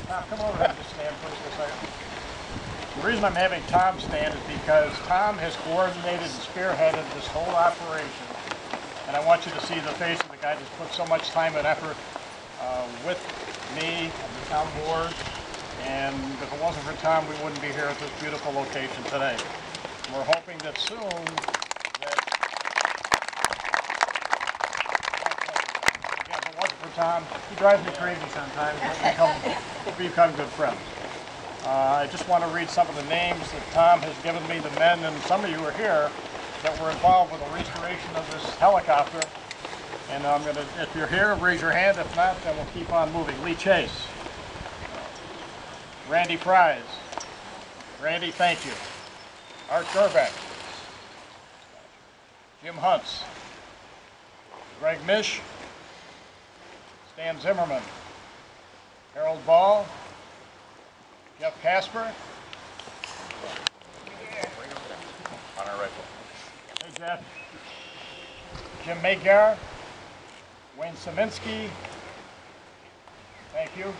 Tom, come over here and just stand please for a second. The reason I'm having Tom stand is because Tom has coordinated and spearheaded this whole operation. And I want you to see the face of the guy that's put so much time and effort with me and the town board. And if it wasn't for Tom, we wouldn't be here at this beautiful location today. We're hoping that soon that, again, if it wasn't for Tom, he drives me crazy sometimes, but we become good friends. I just want to read some of the names that Tom has given me, the men, and some of you are here, that were involved with the restoration of this helicopter. And I'm going to, if you're here, raise your hand. If not, then we'll keep on moving. Lee Chase. Randy Fries. Randy, thank you. Art Gerbeck. Jim Hunts. Greg Mish. Stan Zimmerman. Harold Ball. Jeff Casper. On our rifle. Hey, Jeff. Jim Magyar. Wayne Saminsky. Thank you.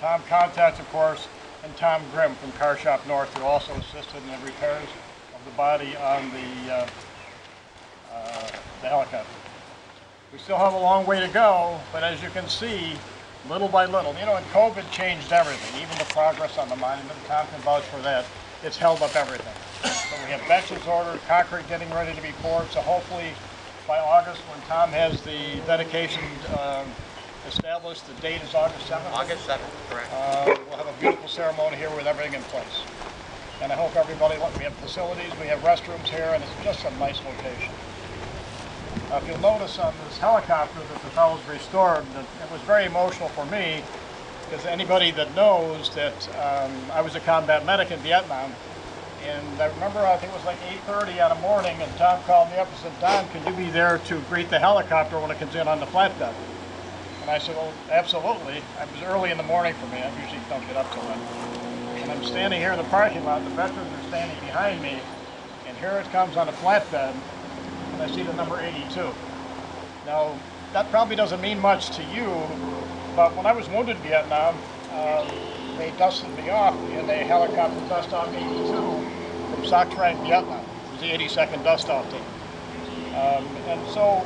Tom Contact, of course, and Tom Grimm from Car Shop North, who also assisted in the repairs of the body on the helicopter. We still have a long way to go, but as you can see, little by little, you know, and COVID changed everything, even the progress on the monument. Tom can vouch for that. It's held up everything. So we have benches ordered, concrete getting ready to be poured, so hopefully by August, when Tom has the dedication established, the date is August 7th? August 7th, correct. We'll have a beautiful ceremony here with everything in place. And I hope everybody, we have facilities, we have restrooms here, and it's just a nice location. If you'll notice on this helicopter that the fellow's restored, it was very emotional for me, because anybody that knows that I was a combat medic in Vietnam, and I remember, I think it was like 8:30 in the morning, and Tom called me up and said, Don, can you be there to greet the helicopter when it comes in on the flatbed? And I said, well, absolutely. It was early in the morning for me. I usually don't get up till then. And I'm standing here in the parking lot. The veterans are standing behind me, and here it comes on a flatbed, and I see the number 82. Now, that probably doesn't mean much to you, but when I was wounded in Vietnam, they dusted me off in a helicopter dust-off 82 from Sac Trang, Vietnam. It was the 82nd dust-off team. And so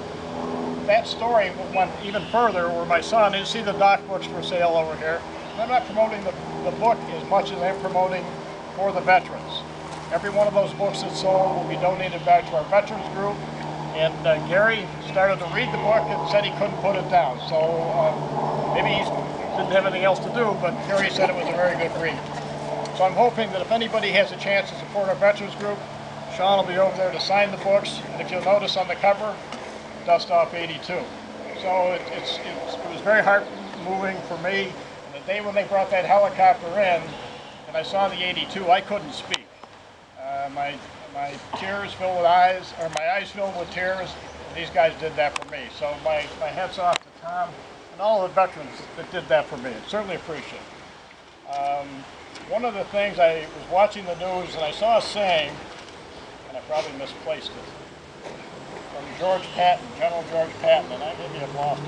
that story went even further, where my son, you see the doc books for sale over here. I'm not promoting the book as much as I'm promoting for the veterans. Every one of those books that's sold will be donated back to our veterans group. And Gary started to read the book and said he couldn't put it down. So maybe he didn't have anything else to do, but Gary said it was a very good read. So I'm hoping that if anybody has a chance to support our veterans group, Sean will be over there to sign the books. And if you'll notice on the cover, Dust Off 82. So it was very heart-moving for me. And the day when they brought that helicopter in, and I saw the 82, I couldn't speak. My tears filled with eyes, or my eyes filled with tears, and these guys did that for me. So my hats off to Tom and all the veterans that did that for me. I certainly appreciate it. One of the things, I was watching the news and I saw a saying, and I probably misplaced it, from George Patton, General George Patton, and I maybe have lost it.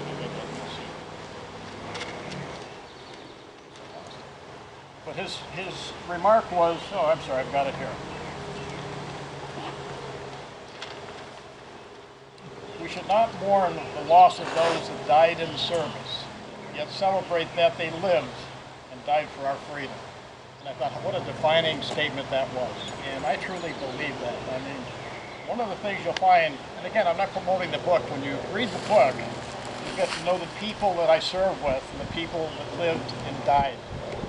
But his remark was, oh, I'm sorry, I've got it here. We should not mourn the loss of those that died in service, yet celebrate that they lived and died for our freedom. And I thought, what a defining statement that was. And I truly believe that. I mean, one of the things you'll find, and again, I'm not promoting the book, when you read the book, you get to know the people that I served with and the people that lived and died.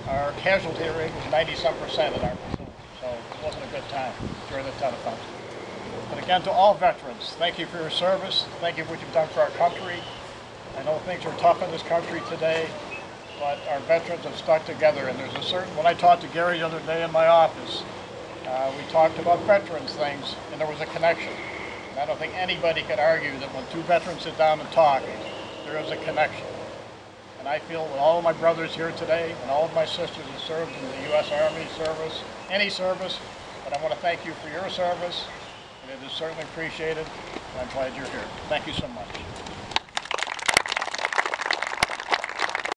Our casualty rate was 90-some% in our facility, so it wasn't a good time during the telephone. But again, to all veterans, thank you for your service. Thank you for what you've done for our country. I know things are tough in this country today, but our veterans have stuck together. And there's a certain, when I talked to Gary the other day in my office, we talked about veterans things, and there was a connection. And I don't think anybody could argue that when two veterans sit down and talk, there is a connection. And I feel with all of my brothers here today, and all of my sisters who served in the U.S. Army service, any service, but I want to thank you for your service. It is certainly appreciated, and I'm glad you're here. Thank you so much.